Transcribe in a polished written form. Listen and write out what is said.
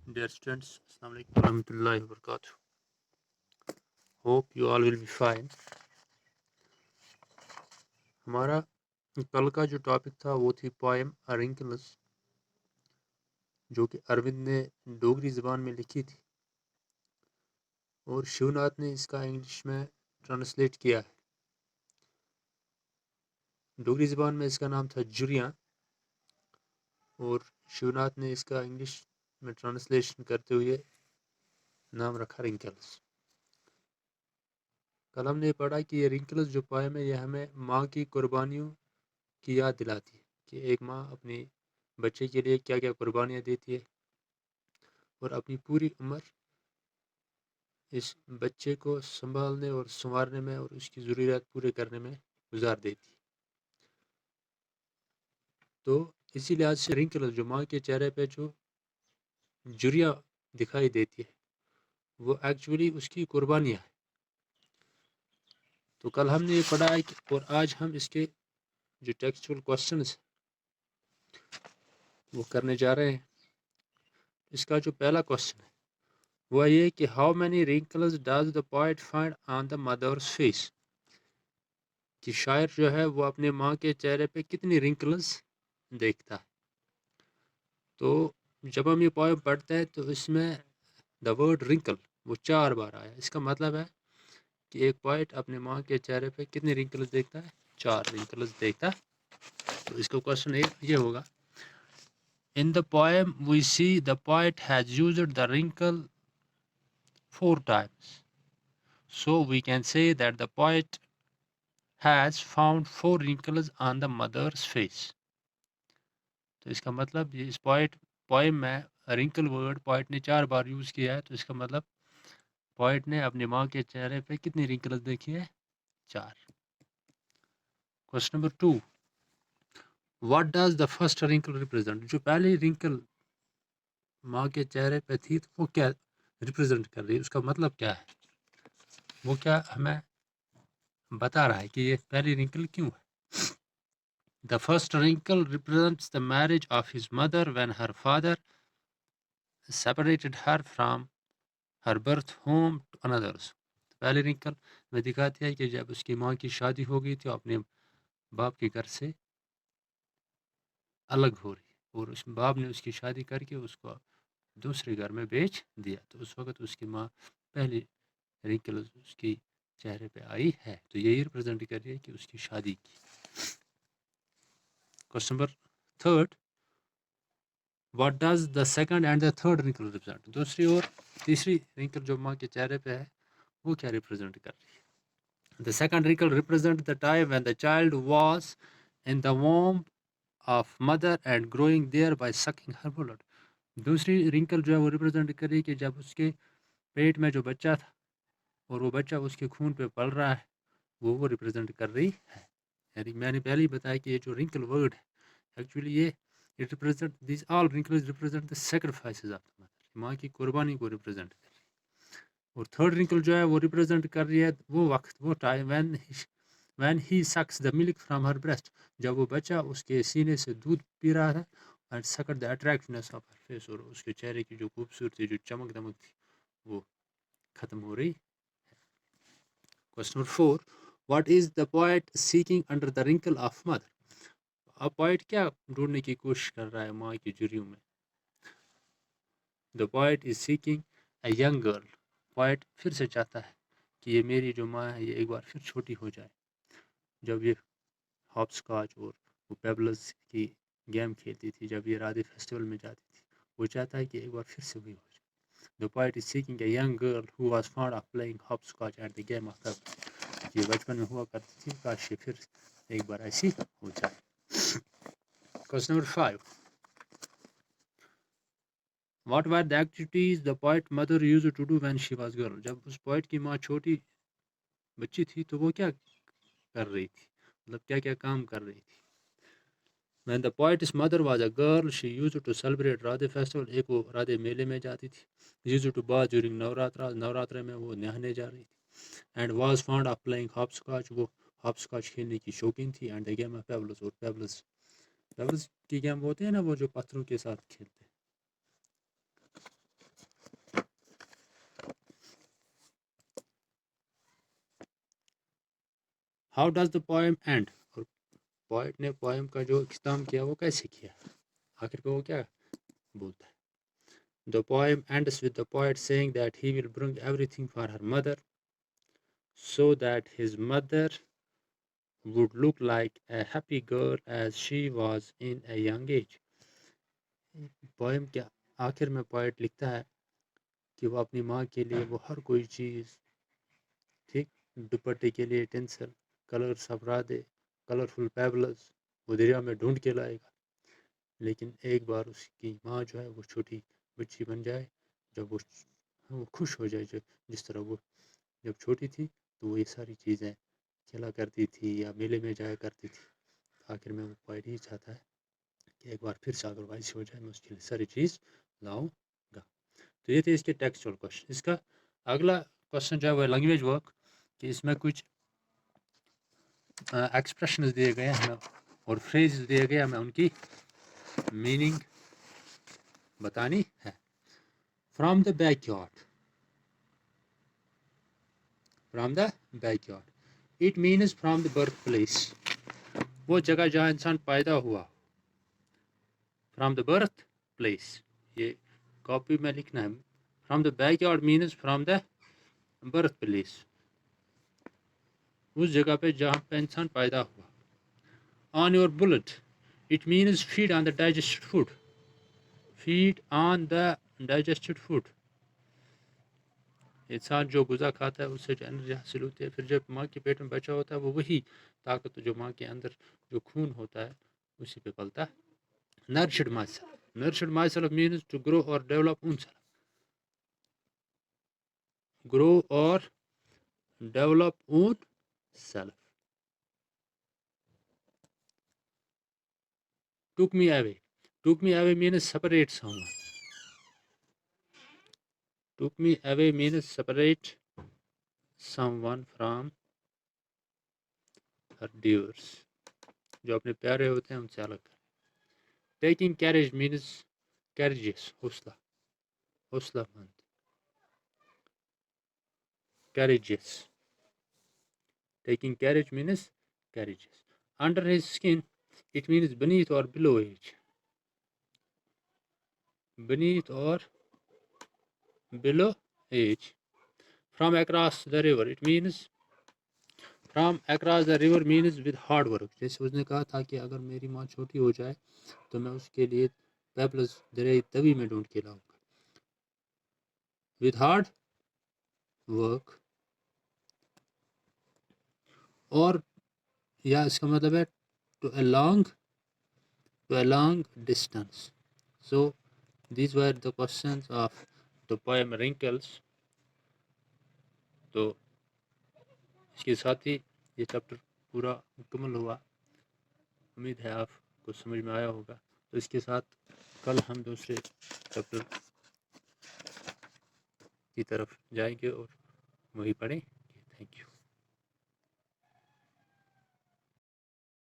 Dear students, Assalamu alaikum warahmatullahi wabarakatuh. Hope you all will be fine. ہمارا کل کا جو ٹاپک تھا وہ تھی پوئم رنکلز، جو کہ اروند نے ڈوگری زبان میں لکھی تھی اور شیوناتھ نے اس کا انگلش میں ٹرانسلیٹ کیا ہے. ڈوگری زبان میں اس کا نام تھا جریاں اور شیوناتھ نے اس کا انگلش میں ٹرانسلیشن کرتے ہوئے نام رکھا رنکلز. کل ہم نے پڑھا کہ یہ رنکلز جو پوئم ہے یہ ہمیں ماں کی قربانیوں کی یاد دلاتی ہے کہ ایک ماں اپنی بچے کے لیے کیا کیا قربانیاں دیتی ہے اور اپنی پوری عمر اس بچے کو سنبھالنے اور سنوارنے میں اور اس کی ضروریات پورے کرنے میں گزار دیتی ہے. تو اسی لحاظ سے رنکلز جو ماں کے چہرے پہ جو جریاں دکھائی دیتی ہے وہ ایکچولی اس کی قربانیاں ہے. تو کل ہم نے یہ پڑھا ہے اور آج ہم اس کے جو ٹیکسچول کوسچنز وہ کرنے جا رہے ہیں. اس کا جو پہلا کوسچن ہے وہ یہ کہ how many wrinkles does the poet find on the mother's face, کہ شاعر جو ہے وہ اپنے ماں کے چہرے پہ کتنی رنکلز دیکھتا ہے. تو جب ہم یہ پوئم پڑھتے ہیں تو اس میں دا ورڈ رنکل وہ 4 بار آیا. اس کا مطلب ہے کہ ایک پوئٹ اپنے ماں کے چہرے پہ کتنی رنکلز دیکھتا ہے؟ 4 رنکلز دیکھتا ہے. تو اس کا کوسچن یہ ہوگا In the poem we see the poet has used the wrinkle 4 times. So we can say that the poet has found 4 wrinkles on the mother's face. تو اس کا مطلب یہ اس پوئم میں رنکل ورڈ پوئٹ نے 4 بار use کیا ہے. تو اس کا مطلب پوئٹ نے اپنے ماں کے چہرے پہ کتنی رنکلز دیکھی ہے؟ 4. Question number 2 What does the first wrinkle represent؟ جو پہلی رنکل ماں کے چہرے پہ تھی تو وہ کیا ریپرزینٹ کر رہی ہے، اس کا مطلب کیا ہے، وہ کیا ہمیں بتا رہا ہے کہ یہ پہلی رنکل کیوں ہے. The first wrinkle represents the marriage of his mother when her father separated her from her birth home to another's. پہلی رنکل میں دکھاتی ہے کہ جب اس کی ماں کی شادی ہو گئی تھی اپنے باپ کے گھر سے الگ ہو رہی اور اس باپ نے اس کی شادی کر کے اس کو دوسرے گھر میں بیچ دیا. تو اس وقت اس کی ماں پہلی رنکل اس کی چہرے پہ آئی ہے. تو یہی ریپرزینٹ کر رہی ہے کہ اس کی شادی کی. Question number 3 What does the second and the third wrinkle represent؟ دوسری اور تیسری رنکل جو ماں کے چہرے پہ ہے وہ کیا ریپرزینٹ کر رہی ہے؟ The second wrinkle represents the time when the child was in the womb of mother and growing there by sucking her blood. دوسری رنکل جو ہے وہ ریپرزینٹ کر رہی ہے کہ جب اس کے پیٹ میں جو بچہ تھا اور وہ بچہ اس کے خون پہ پل رہا ہے وہ ریپرزینٹ کر رہی ہے. یعنی میں نے پہلے ہی بتایا کہ یہ جو رنکل ورڈ ہے ایکچولی یہ it represent these all wrinkles represent the sacrifices of the mother, ماں کی قربانی کو ریپرزینٹ کر رہی ہے. اور تھرڈ رنکل جو ہے وہ ریپرزینٹ کر رہی ہے وہ وقت وہ time when he sucks the milk from her breast, جب وہ بچہ اس کے سینے سے دودھ پی رہا تھا. And sucked the attractiveness of her face, اور اس کے چہرے کی جو خوبصورتی جو چمک دمک تھی وہ ختم ہو رہی. Question number 4 What is the poet seeking under the wrinkle of mother؟ اب پوائٹ کیا ڈھونڈنے کی کوشش کر رہا ہے ماں کی جریوں میں؟ The poet is seeking a young girl. Point پھر سے چاہتا ہے کہ یہ میری جو ماں ہے یہ ایک بار پھر چھوٹی ہو جائے. جب یہ ہاپ اسکاچ اور وہ پیبلز کی گیم کھیلتی تھی، جب یہ رادھے فیسٹیول میں جاتی تھی، وہ چاہتا ہے کہ ایک بار پھر سے وہی ہو جائے. The poet is seeking a young girl who was fond of playing hopscotch at the game of pebbles. یہ بچپن میں ہوا کرتی تھی، کاش یہ پھر ایک بار ایسی ہو جائے. Question number 5 What were the activities the poet mother used to do when she was girl؟ جب اس پوئٹ کی ماں چھوٹی بچی تھی تو وہ کیا کر رہی تھی، مطلب کیا کیا کام کر رہی تھی. When the poet's mother was a girl she used to celebrate Radhe festival. ایک وہ رادھے میلے میں جاتی تھی. used to bath during Navratra میں وہ نہانے جا رہی تھی. and was fond of playing hopscotch، وہ hopscotch کھیلنے کی شوقین تھی. and the game of pebbles، اور پیبلز کی گیم ہوتے ہیں نا وہ جو پتھروں کے ساتھ کھیلتے ہیں. How does the poem and, اور پوئٹ نے پوئم کا جو اختتام کیا وہ کیسے کیا، آخر پہ وہ کیا بولتا ہے. The poem ends with the poet saying that he will bring everything for her mother so that his mother would look like a happy girl as she was in a young age. Poem کے آخر میں poet لکھتا ہے کہ وہ اپنی ماں کے لیے وہ ہر کوئی چیز، ٹھیک، دوپٹے کے لیے ٹینسل، کلر سبرادے، کلرفل پیبلز وہ دریا میں ڈھونڈ کے لائے گا، لیکن ایک بار اس کی ماں جو ہے وہ چھوٹی بچی بن جائے، جب وہ خوش ہو جائے، جس طرح وہ جب چھوٹی تھی تو وہ یہ ساری چیزیں کھیلا کرتی تھی یا میلے میں جایا کرتی تھی. آخر میں وہ پوائٹ ہی چاہتا ہے کہ ایک بار پھر سے اگر وائس ہو جائے میں اس کے لیے ساری چیز لاؤں گا. تو یہ تھے اس کے ٹیکسچوئل کوشچن. اس کا اگلا کوشچن جو ہے وہ لینگویج ورک، کہ اس میں کچھ ایکسپریشنز دیے گئے ہیں اور فریز دیے گئے ہمیں ان کی میننگ بتانی ہے. From the back yard, from the back yard it means from the birth place, وہ جگہ جہاں انسان پیدا ہوا. فرام دا برتھ پلیس، یہ کاپی میں لکھنا ہے. From the back yard means from the birth place, اس جگہ پہ جہاں پہ انسان پیدا ہوا. On your built it means feed on the digested food, feed on the digested food, انسان جو غذا کھاتا ہے اس سے جو انرجی حاصل ہوتی ہے. پھر جب ماں کے پیٹ میں بچہ ہوتا ہے وہ وہی طاقت جو ماں کے اندر جو خون ہوتا ہے اسی پہ پلتا ہے. Nourished myself, nourished myself means to grow اور ڈیولپ اون سیلف، گرو اور develop own self. took me away، took me away means separate someone، took me away means separate someone from her dears، جو اپنے پیارے ہوتے ہیں ان سے الگ کر. taking carriage means courageous، حوصلہ، حوصلہ مند، courageous. taking carriage means courageous. under his skin it means beneath or below age، beneath or below age. from across the river it means، from across the river means with hard work، جیسے اس نے کہا تھا کہ اگر میری ماں چھوٹی ہو جائے تو میں اس کے لیے پیپلز دریائے طوی میں ڈھونڈ کے لاؤں گا. with hard work، اور یا اس کا مطلب ہے to a long distance. so these were the questions of the poem wrinkles. تو اس کے ساتھ ہی یہ چیپٹر پورا مکمل ہوا. امید ہے آپ کو سمجھ میں آیا ہوگا. تو اس کے ساتھ کل ہم دوسرے چیپٹر کی طرف جائیں گے اور وہی پڑھیں گے. Thank you.